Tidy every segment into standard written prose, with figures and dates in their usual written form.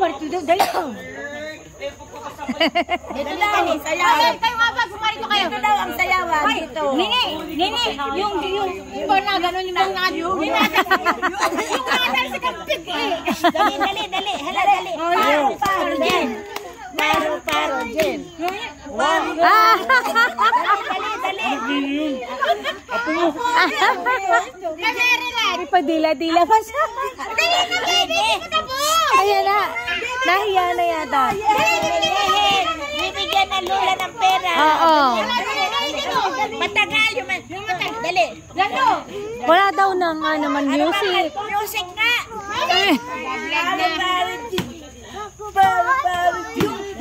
marito daw. Dali. Dito lang. Sayawan. Kayo nga ba? Gumarito kayo. Dito daw ang sayawan. Dito. Nini. Yung ba na gano'n yung mga yung natal sa kapit eh. Dali. Hala, dali. Paro, Jen. Paro, Jen. Dali. Kasi relax. Ipadila-dila pa siya. Dali. Ayan na. Nahiya na yata. Bibigyan ng lula ng pera. Oo. Matagal yung dali. Lalo. Wala daw nang naman music. Music nga.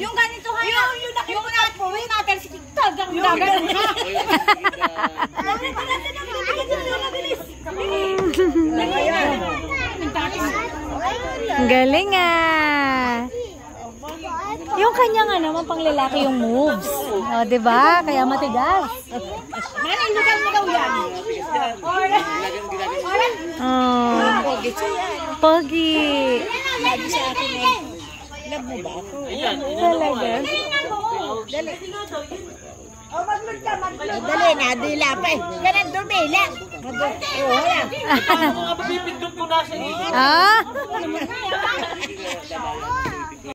Yung ganito ha. Yung natin si TikTok. Ang dagan. Galing ah. Yung kanya nga naman pang lalaki yung moves. O, diba? Kaya matigas. Mana, ilugan mo daw yan. Oh. Pogi. Lagi sa akin eh. Love mo ba ako? Talaga. Dali. Dali na, dila pa eh. Ganun dumila. Wala. Ah?